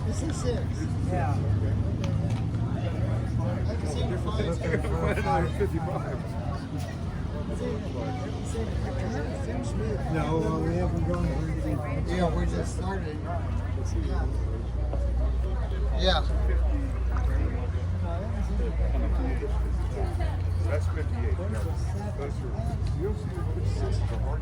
This is 6. Yeah. I haven't seen your 5. No, we haven't gone very deep. Yeah, we just started. Yeah. That's 58. Those are, you'll see the 56 are hard.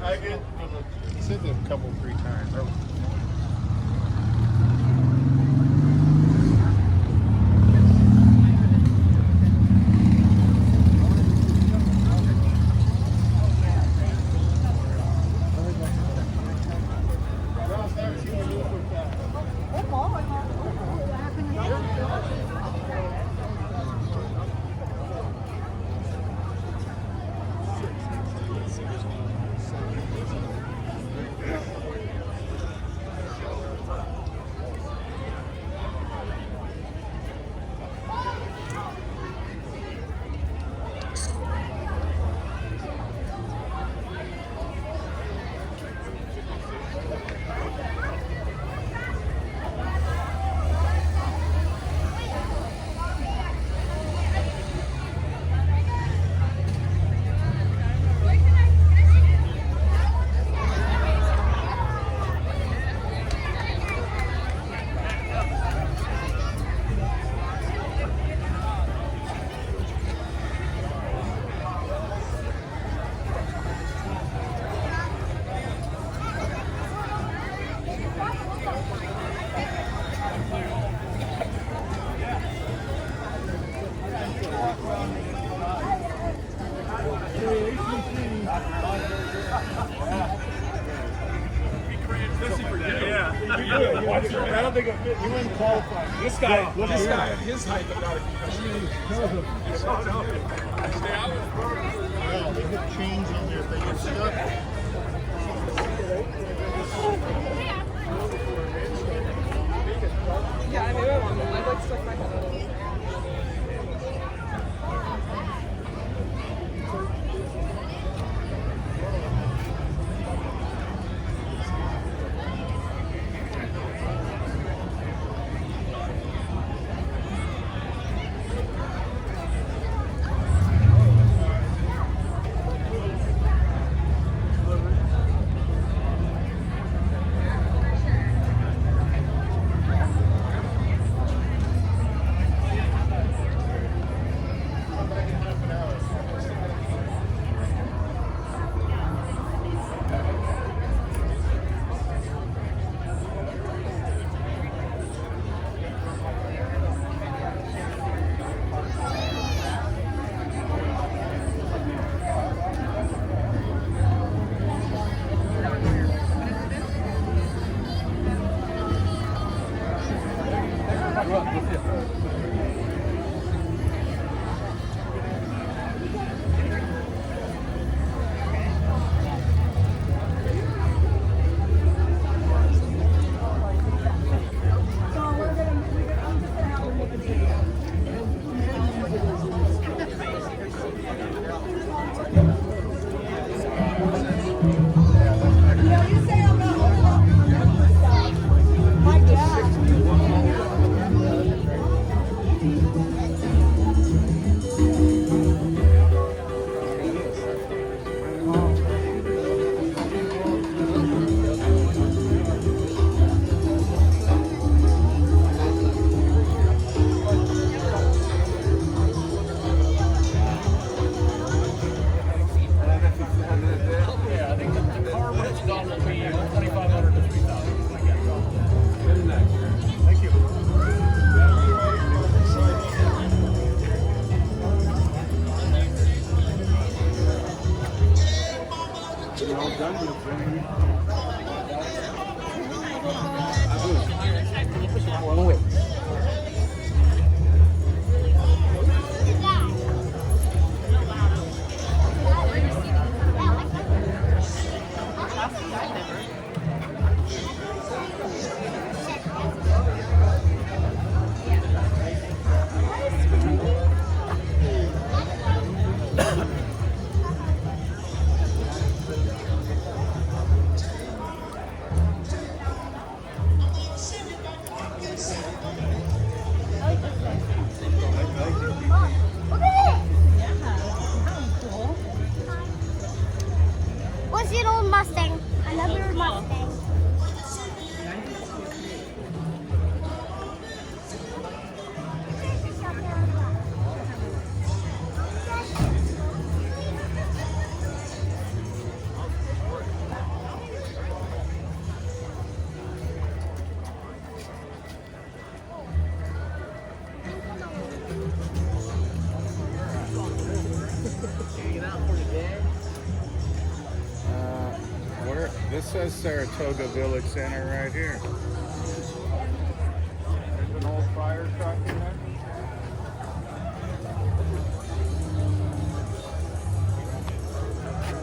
I said that a couple, 3 times. I don't think he wouldn't qualify. This guy, his height about it. Wow, they put chains on there if they get stuck. Yeah, I maybe I want them. I'd like stuff like that. What's the old Mustang? Another Mustang. This says Saratoga Village Center right here. There's an old fire truck in there.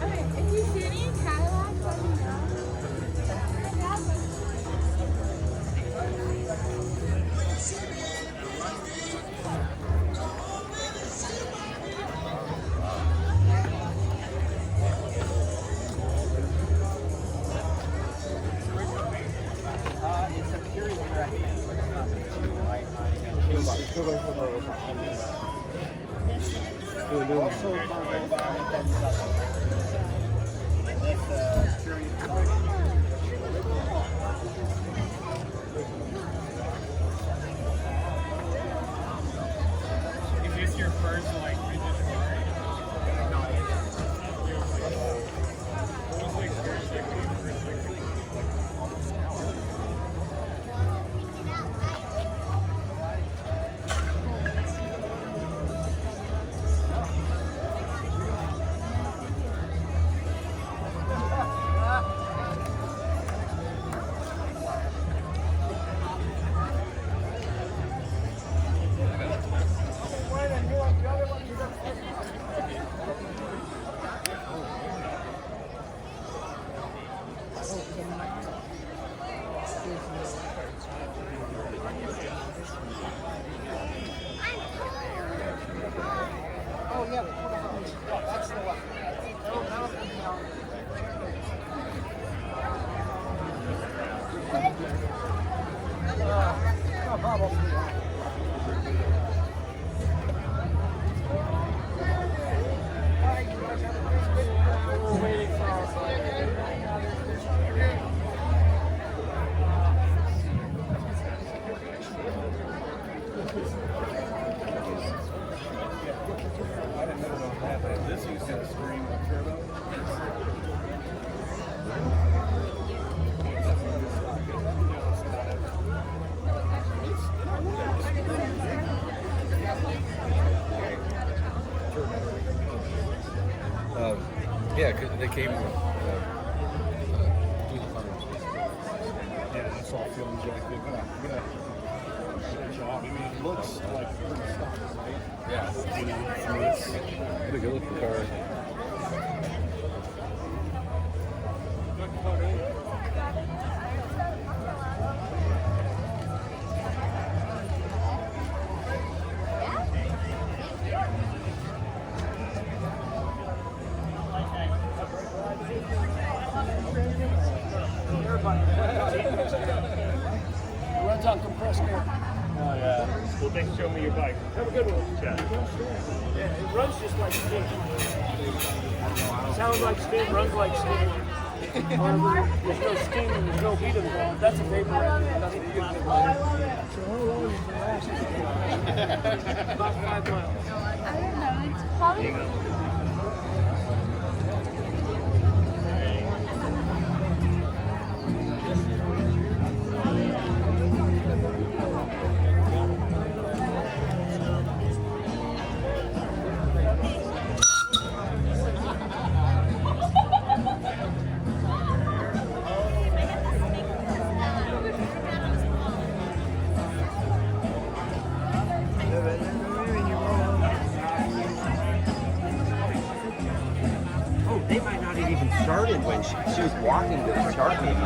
Okay, if you see any Cadillacs, let me know. Is this your first like vintage car? What was the experience like when you first This used to scream turbo. Yeah, 'cause they came with Yeah, that's all feeling jacked in. Good job. I mean, it looks like pretty stock, right? yeah, You know, I mean, it's pretty good looking car. Runs on compressed air. Oh yeah. Well, thanks for showing me your bike. Have a good one. Yeah. Yeah, it runs just like steam. Sounds like steam, runs like steam. There's no steam and there's no heat involved. That's a vapor engine. Nothing to do with it. So how long is the last? About 5 miles. I don't know. It's probably. started when she was walking to the chart maybe.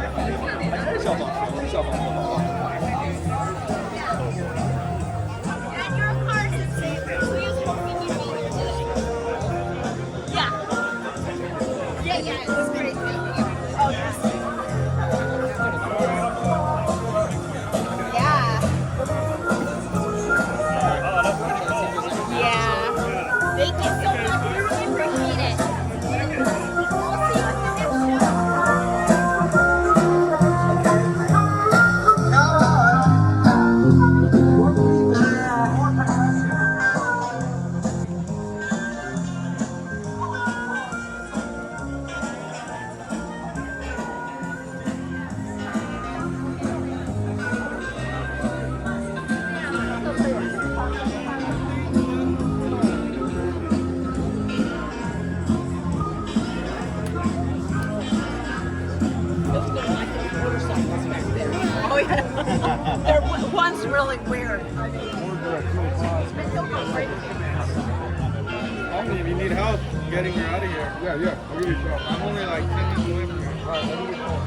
And your car's a saver. We was hoping you'd be here today. Yeah. Yeah, it was great. Thank you. Oh, yes. Yeah. Yeah. Thank you so much. We really appreciate it. We'll see you at the next show. Oh yeah, there one's really weird. Only if you need help getting her out of here. Yeah, I'll give you a shot. I'm only like 10 minutes away from here. All right, let me get home.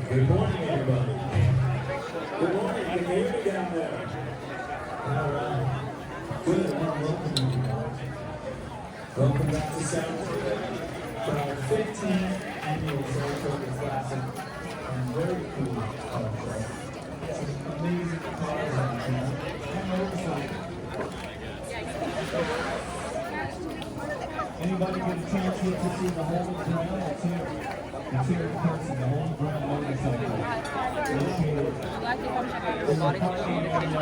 Good morning, everybody. Good morning. Can you hear me down there? All right. Good. Welcome back to Saratoga for our 15th annual Saratoga Classic. And very cool car show. Some amazing cars out here. And motorcycles. Anybody get a chance here to see the whole ground? Let's hear it. Let's hear it in person, the whole ground motorcycle. Located in the parking area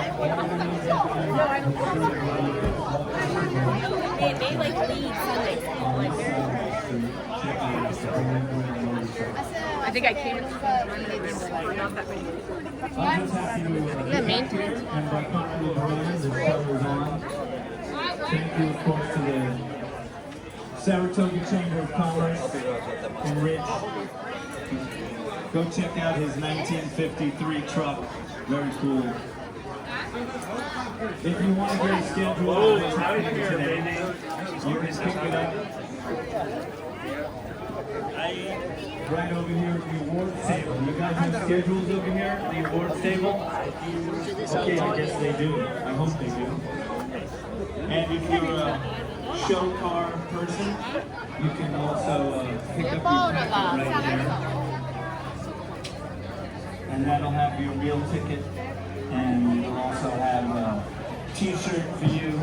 They like lead Sunday school. Like I think I came in for not that many people. I'm just happy to Yeah, maintenance. and by Conrad Brand, the show is on. Thank you, of course, to the Saratoga Chamber of Commerce and Rich. Go check out his 1953 truck. Very cool. If you want to get a schedule of what's happening today, you can pick it up right over here at the awards table. You guys have schedules over here at the awards table? Okay, I guess they do. I hope they do. And if you're a show car person, you can also pick up your packet right there. And that'll have your meal ticket, and we'll also have a t-shirt for you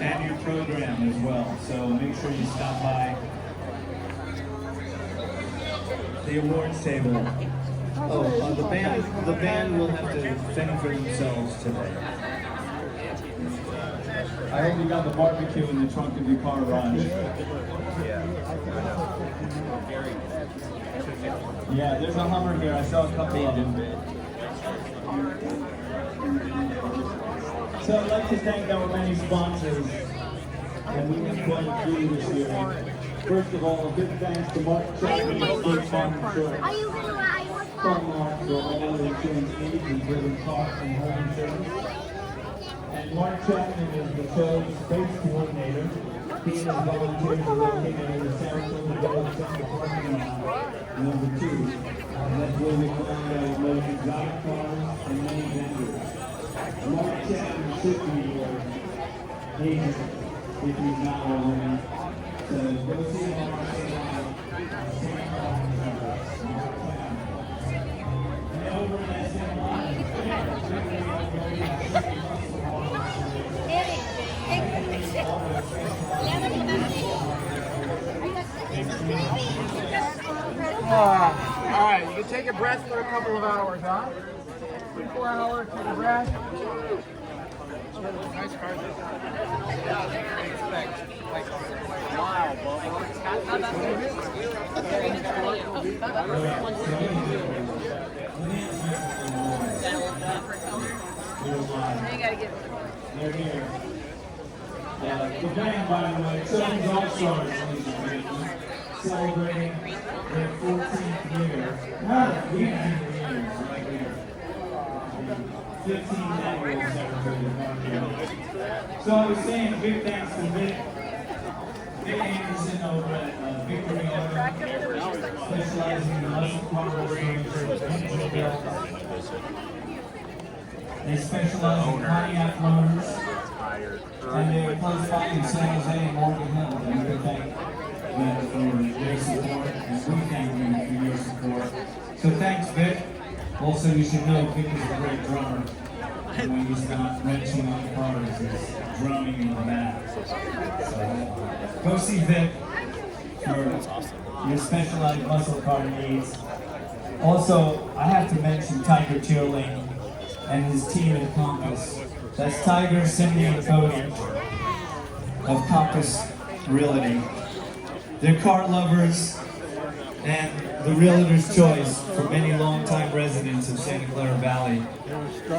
and your program as well. So make sure you stop by the awards table. Oh, the band will have to fend for themselves today. I hope you got the barbecue in the trunk of your car, Raj. Yeah, there's a Hummer here. I saw a couple of them. So I'd like to thank our many sponsors that we've been playing through this year. First of all, a big thanks to Mark Chapman of State Farm Insurance. Are you going to ride with From Mark for all the insurance needs, including car and home insurance. And Mark Chapman is the show's space coordinator. He and his volunteers are located in the Saratoga Village Center parking lot, number 2. And that's where we find our most exotic cars and many vendors. Mark Chapman should be your agent if he's not already. So go see him on State Farm Insurance. Mark Chapman. And over in that same line, All right, you can take a breath for a couple of hours, huh? 3-4 hours, take a breath. Nice car. You gotta get They're here. The band, by the way, Children's All-Stars, celebrating their 14th year. We have right here. 15 annual celebrated. So I was saying big thanks to Vic Anderson over at Victory Auto, specializing in muscle cars. They specialize in Pontiac motors, and they're close by in San Jose and Morgan Hill. And we thank them for their support, and we thank you for your support. So thanks, Vic. Also, you should know Vic is a great drummer. And when he's not wrenching on the cars, he's drumming in the back. So go see Vic for your specialized muscle car needs. Also, I have to mention Tiger Tierling and his team at Compass. That's Tiger, Cindy, and Cody of Compass Realty. They're car lovers and the realtor's choice for many longtime residents of Santa Clara Valley.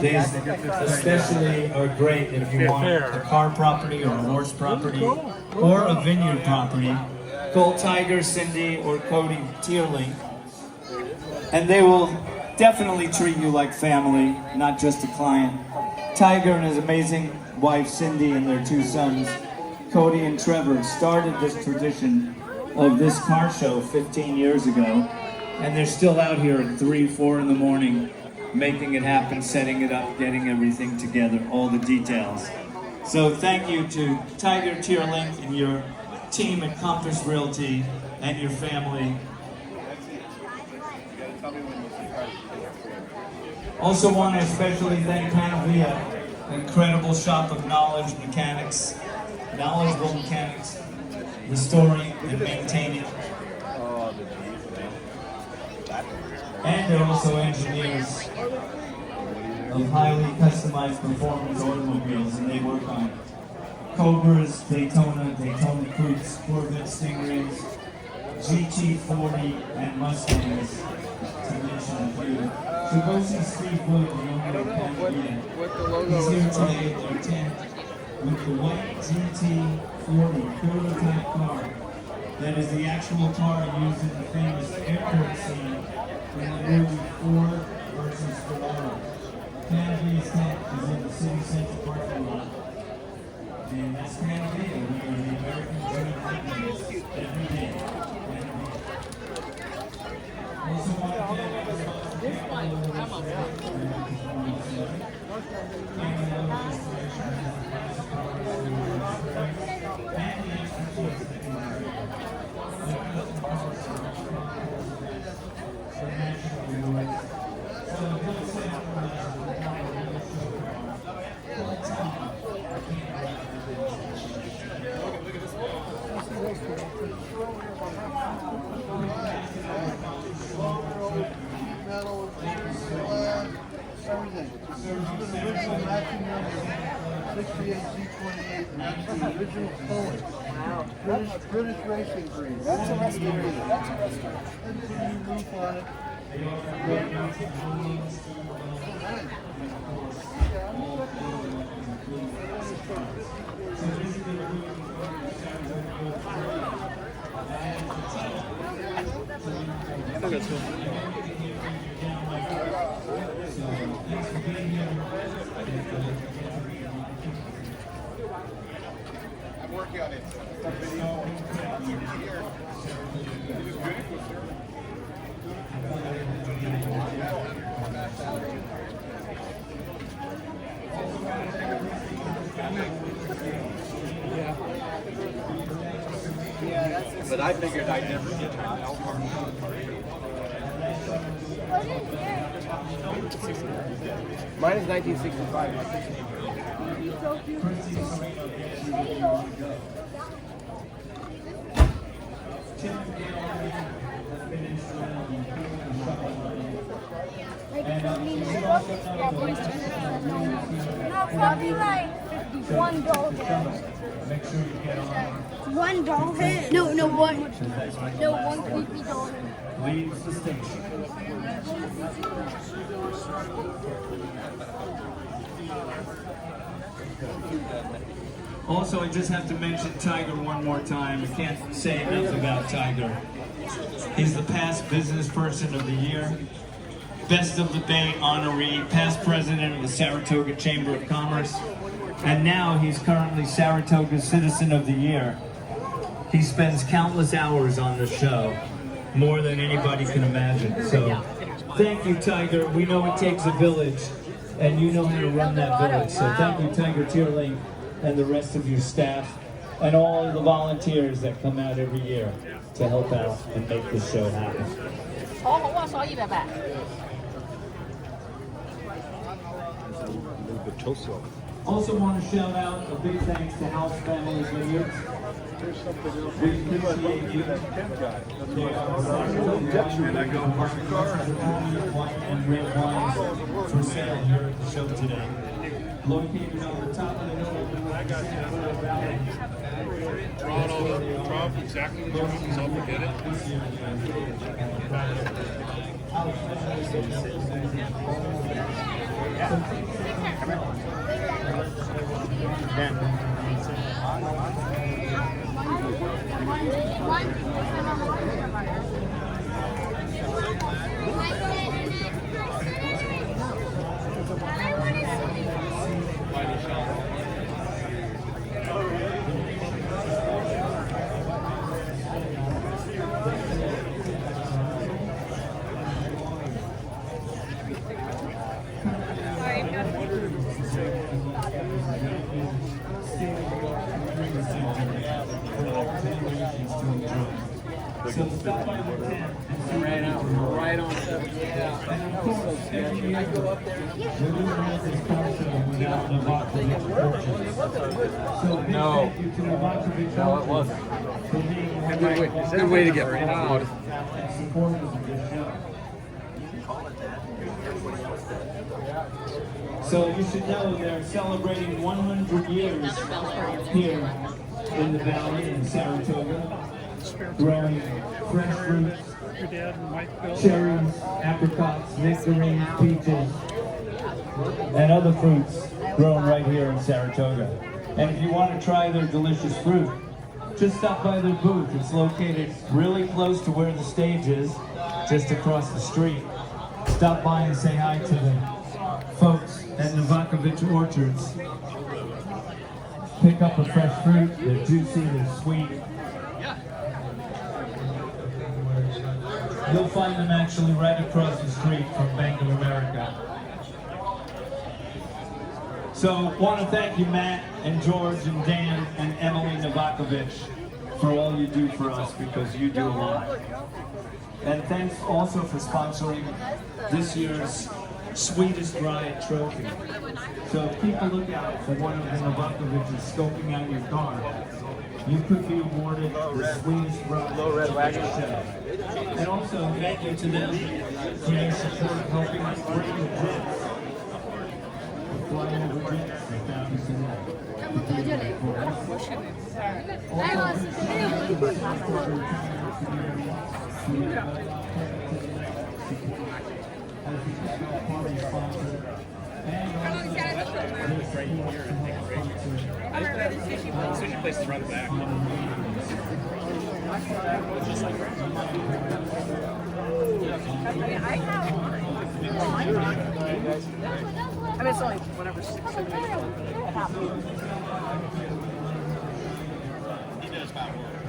They especially are great if you want a car property or a horse property or a vineyard property. Call Tiger, Cindy, or Cody Tierling, and they will definitely treat you like family, not just a client. Tiger and his amazing wife Cindy and their two sons, Cody and Trevor, started this tradition of this car show 15 years ago, and they're still out here at 3, 4 in the morning making it happen, setting it up, getting everything together, all the details. So thank you to Tiger Tierling and your team at Compass Realty and your family. Also want to especially thank Panavia, an incredible shop of knowledgeable mechanics, restoring and maintaining. And they're also engineers of highly customized performance automobiles, and they work on Cobras, Daytona Coupes, Corvette Stingrays, GT40, and Mustangs, to mention a few. So go see Steve Wood, the owner of Panavia. He's here today at their tent with the white GT40 prototype car. That is the actual car used in the famous airport scene in the movie Ford versus Ferrari. Panavia's tent is in the city center parking lot. And that's Panavia. We are the American dream happiness every day. Also want to thank Everything. There's an original matching number, 68 G28, and that's the original color. Wow. British racing green. That's a restoration. That's a restoration. And put a new roof on it. I'm working on it. But I figured I'd never get an Elkhart. Mine is 1965. No, probably like $51. Make sure you get on. One doll head. No, one creepy doll head. Leaves the station. Also, I just have to mention Tiger one more time. I can't say enough about Tiger. He's the past business person of the year, Best of the Bay honoree, past president of the Saratoga Chamber of Commerce, and now he's currently Saratoga's Citizen of the Year. He spends countless hours on the show, more than anybody can imagine. So, thank you, Tiger. We know it takes a village, and you know how to run that village. So thank you, Tiger Tierling, and the rest of your staff, and all of the volunteers that come out every year to help out and make this show happen. Also want to shout out a big thanks to House Families Vineyards. We appreciate you. And I go park the car and red wines for sale here at the show today. Located on the top of the hill. Draw exactly what you want, so I'll forget So stop by the tent. Ran out right on 7. Yeah. And of course, every year, we're doing this concert without Novakovic Orchards. So big thank you to Novakovic Orchards for being one of the Good way to get promoted. and supporters of this show. So you should know they're celebrating 100 years here in the valley in Saratoga, growing fresh fruits, cherries, apricots, nectarines, peaches, and other fruits grown right here in Saratoga. And if you want to try their delicious fruit, just stop by their booth. It's located really close to where the stage is, just across the street. Stop by and say hi to the folks at Novakovic Orchards. Pick up a fresh fruit. They're juicy, they're sweet. You'll find them actually right across the street from Bank of America. So want to thank you, Matt and George and Dan and Emily Novakovic, for all you do for us, because you do a lot. And thanks also for sponsoring this year's Sweetest Ride Trophy. So keep a lookout for one of the Novakovics scoping out your car. You could be awarded the Sweetest Ride Show. And also thank you to them for their support of helping us bring the jets. Flying over jets and down to tonight. Sushi place is right back. I mean, it's only whatever. He does about work.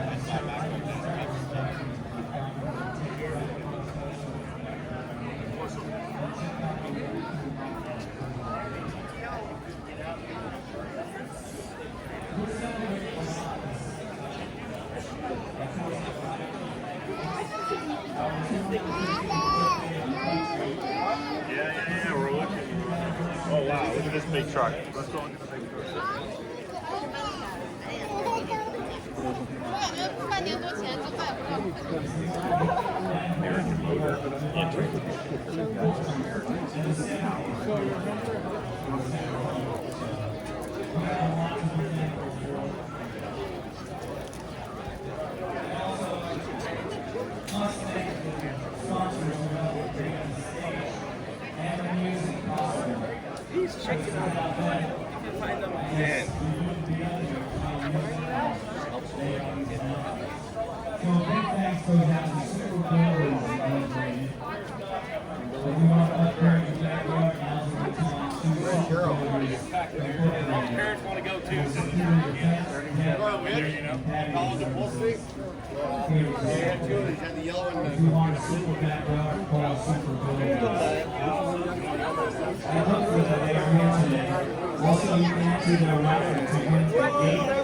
Yeah, we're looking. Oh wow, look at this big truck. Let's go into the big truck. 半年多前就卖不了。So you have the super buildings upgraded. So we want to upgrade the backyard now to become two super buildings. Parents want to go too. If you want a super backyard, call a super building. And hopefully they are here today. Also, you can enter their record to win the gate.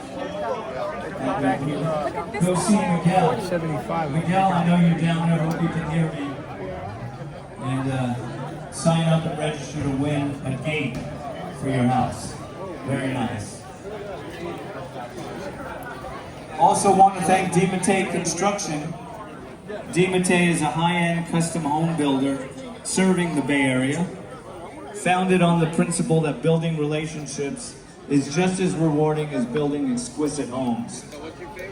Go see Miguel. 75. Miguel, I know you're down there. Hope you can hear me. And sign up and register to win a gate for your house. Very nice. Also want to thank DiMattei Construction. DiMattei is a high-end custom home builder serving the Bay Area. Founded on the principle that building relationships is just as rewarding as building exquisite homes.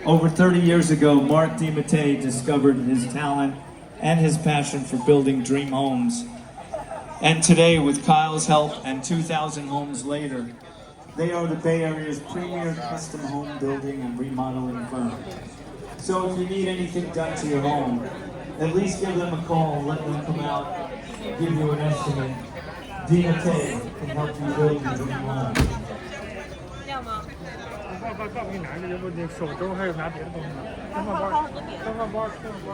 Over 30 years ago, Mark DiMattei discovered his talent and his passion for building dream homes. And today, with Kyle's help and 2,000 homes later, they are the Bay Area's premier custom home building and remodeling firm. So if you need anything done to your home, at least give them a call, let them come out, give you an estimate. DiMattei can help you build your dream home. 告诉你拿着，要不你手中还有拿别的东西吗？电话包，电话包，电话包。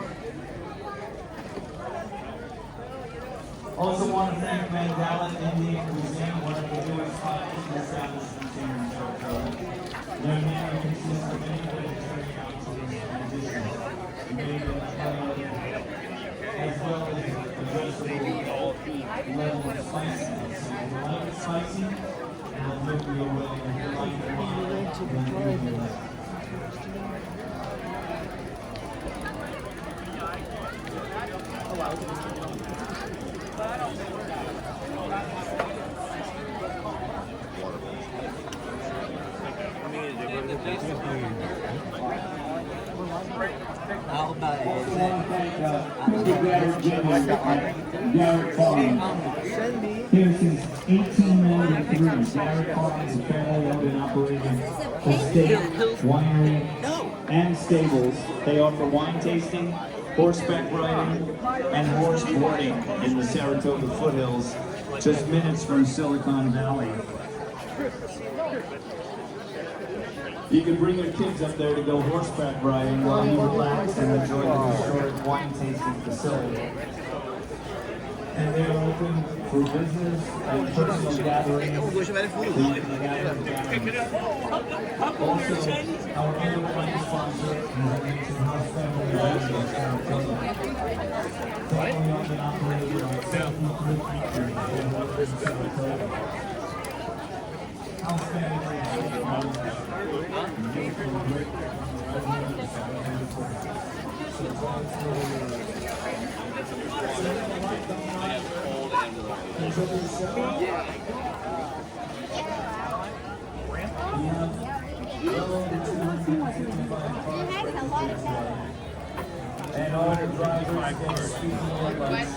Also want to thank Mandala Indian Cuisine, one of the newest finest establishments here in Saratoga. Their menu consists of many vegetarian options and dishes made in Thailand, as well as a vegetable level of spiciness. So if you like it spicy, it'll make you away. If you like it mild, then you'll be right. How about Garrett Farm. Here since 1893, Garrett Farm is a family owned and operated estate, winery, and stables. They offer wine tasting, horseback riding, and horse boarding in the Saratoga foothills, just minutes from Silicon Valley. You can bring your kids up there to go horseback riding while you relax and enjoy the historic wine tasting facility. And they are open for business and personal gatherings. So you can gather together. Also, our other client sponsor is a Nation House Family Radio Saratoga. Family owned and operated by 73 teachers in Northern Saratoga. House Family Radio. And all the drivers get speed limits.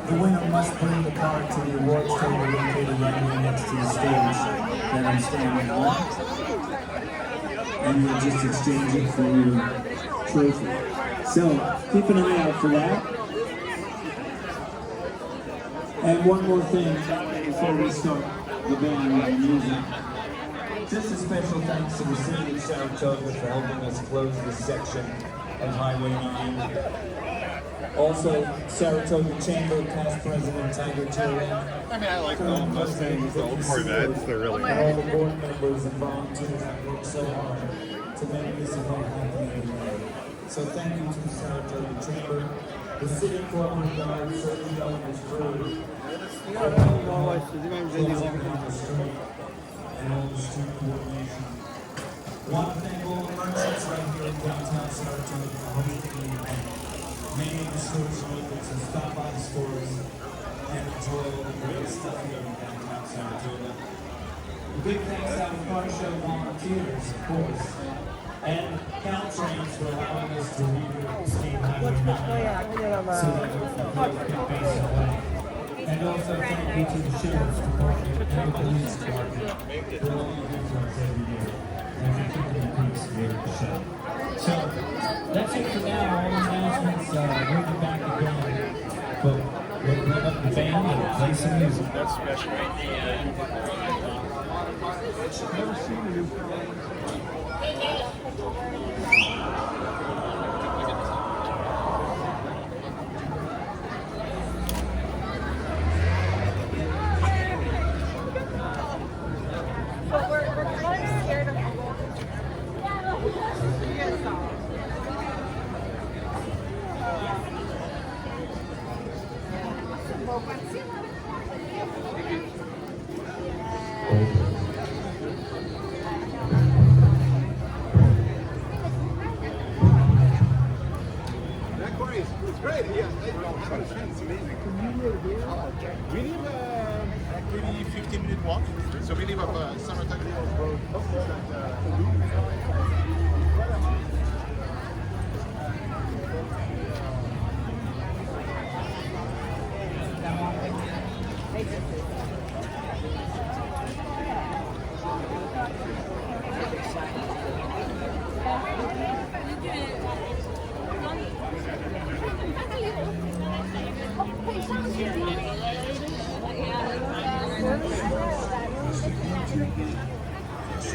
The winner must bring the card to the awards table located right here next to the stage that I'm standing on. And you'll just exchange it for your trophy. So keep an eye out for that. And one more thing before we start the band and music. Just a special thanks to the City of Saratoga for helping us close this section of Highway 9. Also, Saratoga Chamber Past President Tiger Turing. I mean, I like the old Mustangs, the old Corvettes, they're really and all the board members and volunteers that worked so hard to make this event happen every day. So thank you to the Saratoga Chamber, the City Corporate Guard, Serving Elders Crew, and all the street coordination. Want to thank all the merchants right here in downtown Saratoga for hosting the event. Many of the stores are open, so stop by the stores and enjoy all the great stuff here in downtown Saratoga. big thanks to our car show volunteers, of course, and Caltrans for allowing us to reroute State Highway 9 so that we can face away. And also thank you to the Sheriff's Department and the Police Department for all you do for us every year. And we keep the peace here at the show. So that's it for now. All the announcements, we'll be back again. But we'll bring up the band and play some music. That's special. Never seen it. But we're kind of scared of That choir is great. Yeah, it's amazing. We live maybe 15-minute walk. So we live up Saratoga Road.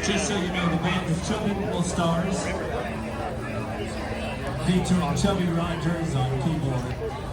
Just so you know, the band is Chubby All Stars, featuring Chubby Rogers on keyboard.